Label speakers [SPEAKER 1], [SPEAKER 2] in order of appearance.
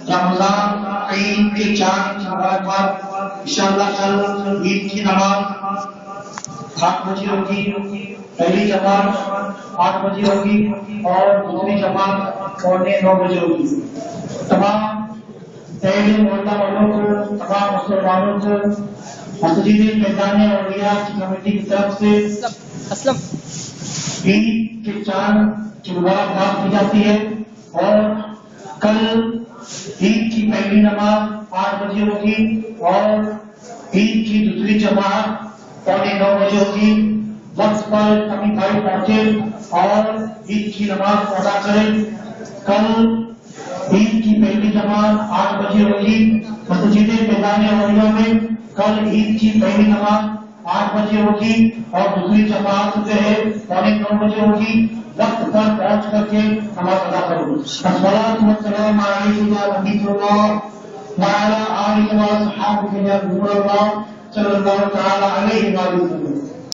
[SPEAKER 1] رمضان عید کے چاند کی مبارکباد. انشاءاللہ کل عید کی نماز 8 بجے ہوگی، پہلی جماعت 8 بجے ہوگی اور دوسری جماعت 9:15 بجے ہوگی. تمام پہلے محلہ والوں کو، تمام مسلمانوں کو مسجد میدان اولیاء کی کمیٹی کی طرف سے عید کے چاند کی مبارکباد دی جاتی ہے. اور کل عید کی پہلی نماز 8 بجے ہوگی اور عید کی دوسری جماعت 9:15 بجے ہوگی. وقت پر سبھی بھائی پہنچے اور عید کی نماز ادا کریں. کل عید کی پہلی جماعت 8 بجے ہوگی مسجد میدان اولیاء میں. کل عید کی پہلی نماز 8 بجے ہوگی اور دوسری جماعت جو ہے 9:15 بجے ہوگی. وقت پر پہنچ کر کے نماز ادا کرو. الصلاۃ والسلام علیک یا نبی اللہ وعلی آلہ و اصحابہ یا نور اللہ صلی اللہ تعالی علیہ وسلم.